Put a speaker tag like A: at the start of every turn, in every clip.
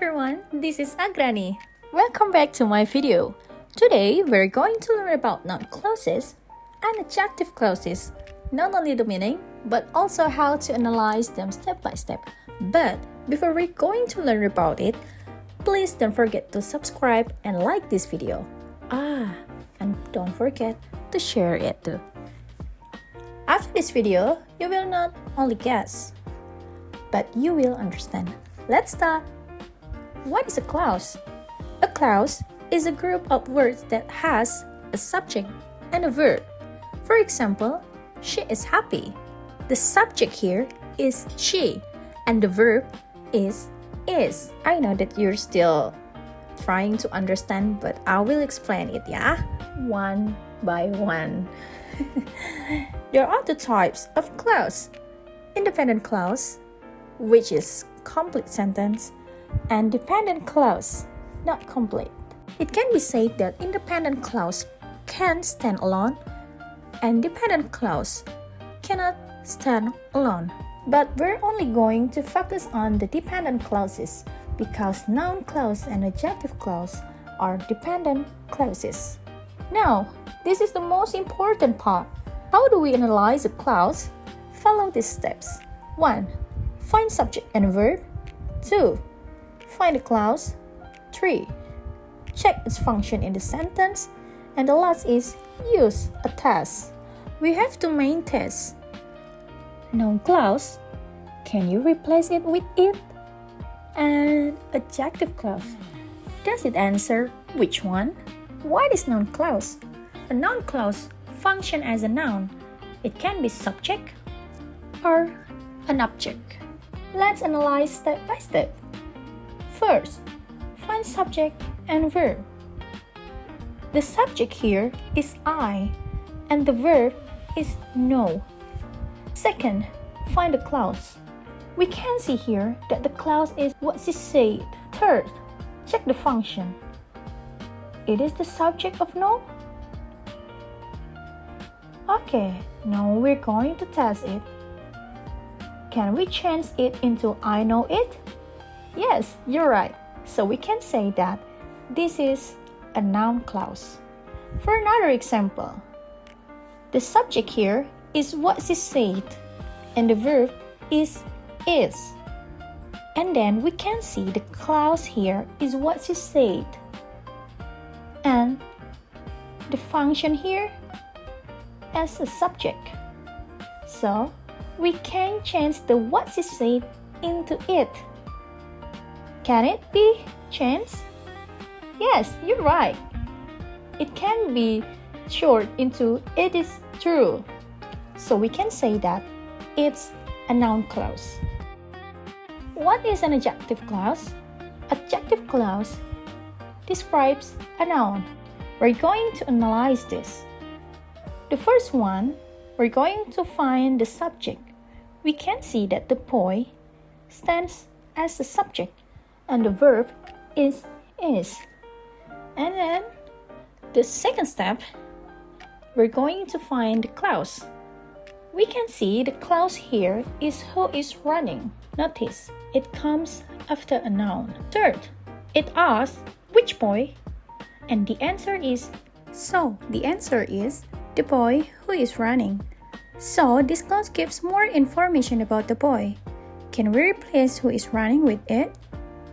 A: everyone, this is Agrani. Welcome back to my video. Today, we're going to learn about noun clauses and adjective clauses. Not only the meaning, but also how to analyze them step by step. But before we're going to learn about it, please don't forget to subscribe and like this video. And don't forget to share it too. After this video, you will not only guess, but you will understand. Let's start. What is a clause? A clause is a group of words that has a subject and a verb. For example, she is happy. The subject here is she, and the verb is. I know that you're still trying to understand, but I will explain it, yeah? One by one. There are two types of clause. Independent clause, which is complete sentence, and dependent clause, not complete. It can be said that independent clause can stand alone and dependent clause cannot stand alone. But we're only going to focus on the dependent clauses because noun clause and adjective clause are dependent clauses. Now, this is the most important part. How do we analyze a clause? Follow these steps. 1. Find subject and verb. 2. Find the clause. 3. Check its function in the sentence. And the last is use a test. We have two main tests. Noun clause. Can you replace it with it? And adjective clause. Does it answer which one? What is noun clause? A noun clause functions as a noun. It can be subject or an object. Let's analyze step by step. First, find subject and verb. The subject here is I, and the verb is know. Second, find the clause. We can see here that the clause is what she said. Third, check the function. It is the subject of know? Okay, now we're going to test it. Can we change it into I know it? Yes, you're right. So we can say that this is a noun clause. For another example, the subject here is what she said, and the verb is. And then we can see the clause here is what she said. And the function here as a subject. So we can change the what she said into it. Can it be changed? Yes, you're right. It can be short into it is true. So we can say that it's a noun clause. What is an adjective clause? Adjective clause describes a noun. We're going to analyze this. The first one, we're going to find the subject. We can see that the boy stands as the subject and the verb is. And then the second step, we're going to find the clause. We can see the clause here is who is running. Notice, it comes after a noun. Third, it asks which boy, and the answer is. So the answer is the boy who is running. So this clause gives more information about the boy. Can we replace who is running with it?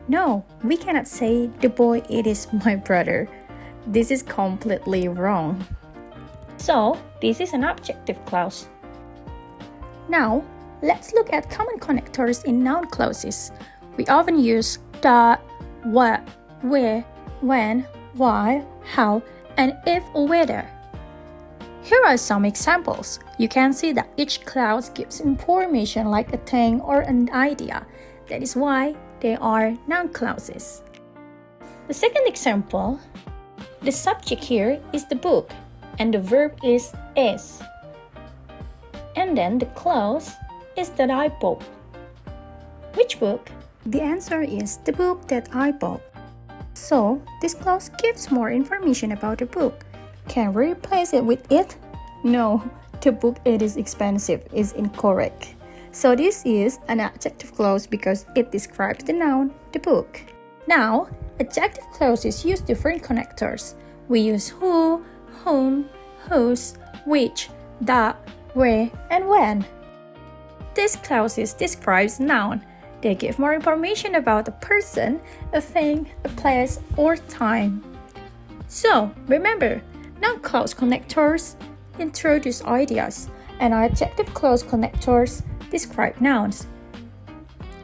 A: No, we cannot say the boy it is my brother. This is completely wrong. So this is an adjective clause. Now, let's look at common connectors in noun clauses. We often use the, what, where, when, why, how, and if or whether. Here are some examples. You can see that each clause gives information like a thing or an idea. That is why they are noun clauses. The second example, the subject here is the book and the verb is. And then the clause is that I bought. Which book? The answer is the book that I bought. So this clause gives more information about the book. Can we replace it with it? No, the book it is expensive is incorrect. So this is an adjective clause because it describes the noun, the book. Now, adjective clauses use different connectors. We use who, whom, whose, which, that, where, and when. These clauses describe noun. They give more information about a person, a thing, a place, or time. So, remember, noun clause connectors introduce ideas, and adjective clause connectors describe nouns.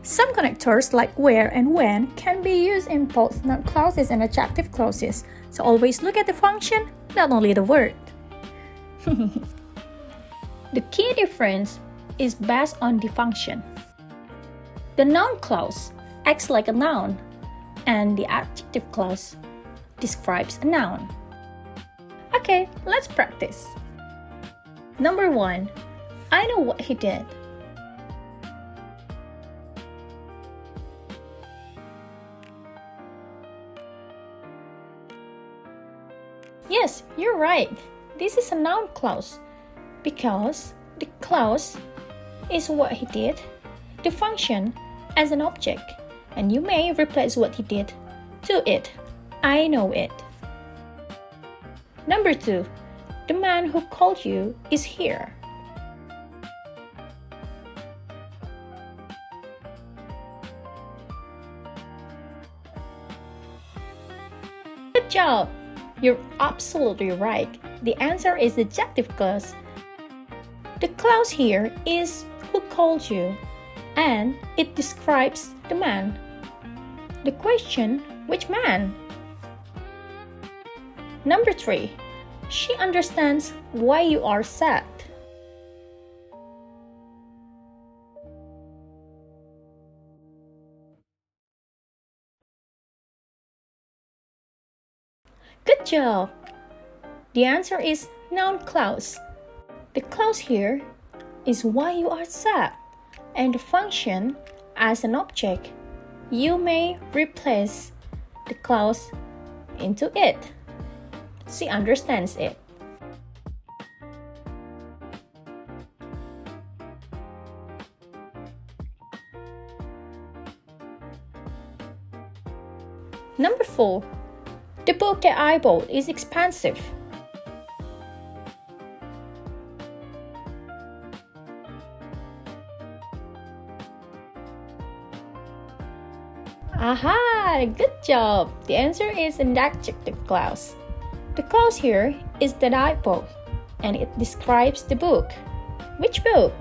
A: Some connectors like where and when can be used in both noun clauses and adjective clauses, so always look at the function, not only the word. The key difference is based on the function. The noun clause acts like a noun, and the adjective clause describes a noun. Okay, let's practice. Number 1. I know what he did. Yes, you're right. This is a noun clause because the clause is what he did, the function as an object, and you may replace what he did to it. I know it. Number 2. The man who called you is here. Good job! You're absolutely right. The answer is the adjective clause. The clause here is who called you, and it describes the man. The question, which man? Number 3. She understands why you are sad. Good job! The answer is noun clause. The clause here is why you are sad, and the function as an object. You may replace the clause into it. She understands it. Number 4. The book that I bought is expensive. Aha! Good job! The answer is an adjective clause. The clause here is that I bought, and it describes the book. Which book?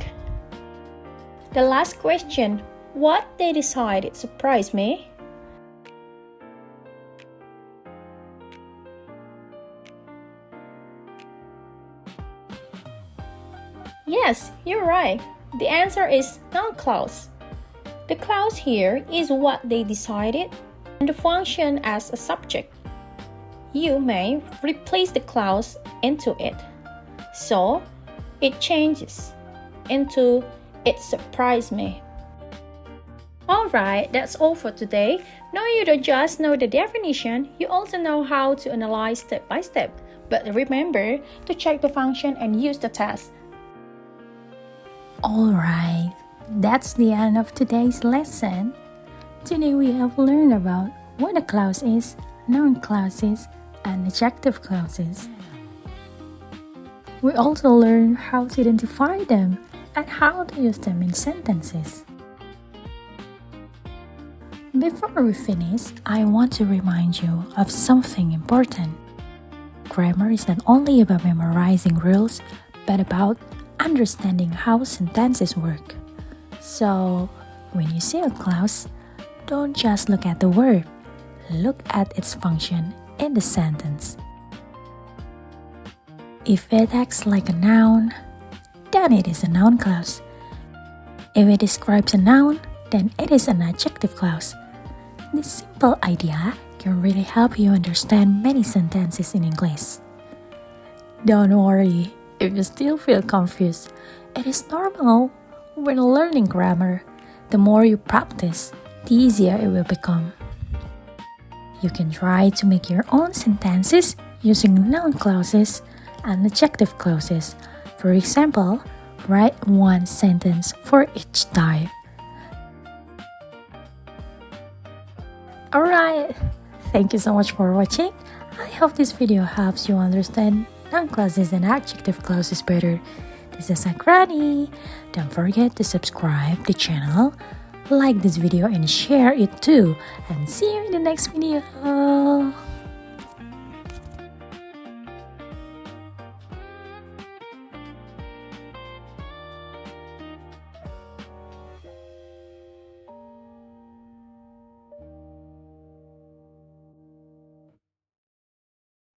A: The last question, what they decided surprised me. Yes, you're right. The answer is noun clause. The clause here is what they decided, and the function as a subject. You may replace the clause into it. So, it changes into it surprised me. Alright, that's all for today. Now you don't just know the definition, you also know how to analyze step by step. But remember to check the function and use the test.
B: Alright, that's the end of today's lesson. Today we have learned about what a clause is, noun clauses, and adjective clauses. We also learned how to identify them and how to use them in sentences. Before we finish, I want to remind you of something important. Grammar is not only about memorizing rules, but about understanding how sentences work. So, when you see a clause, don't just look at the word, look at its function in the sentence. If it acts like a noun, then it is a noun clause. If it describes a noun, then it is an adjective clause. This simple idea can really help you understand many sentences in English. Don't worry if you still feel confused. It is normal when learning grammar. The more you practice, the easier it will become. You can try to make your own sentences using noun clauses and adjective clauses. For example, write one sentence for each type. Alright, thank you so much for watching. I hope this video helps you understand noun clauses and adjective clauses better. This is Agrani. Don't forget to subscribe the channel, like this video and share it too. And see you in the next video.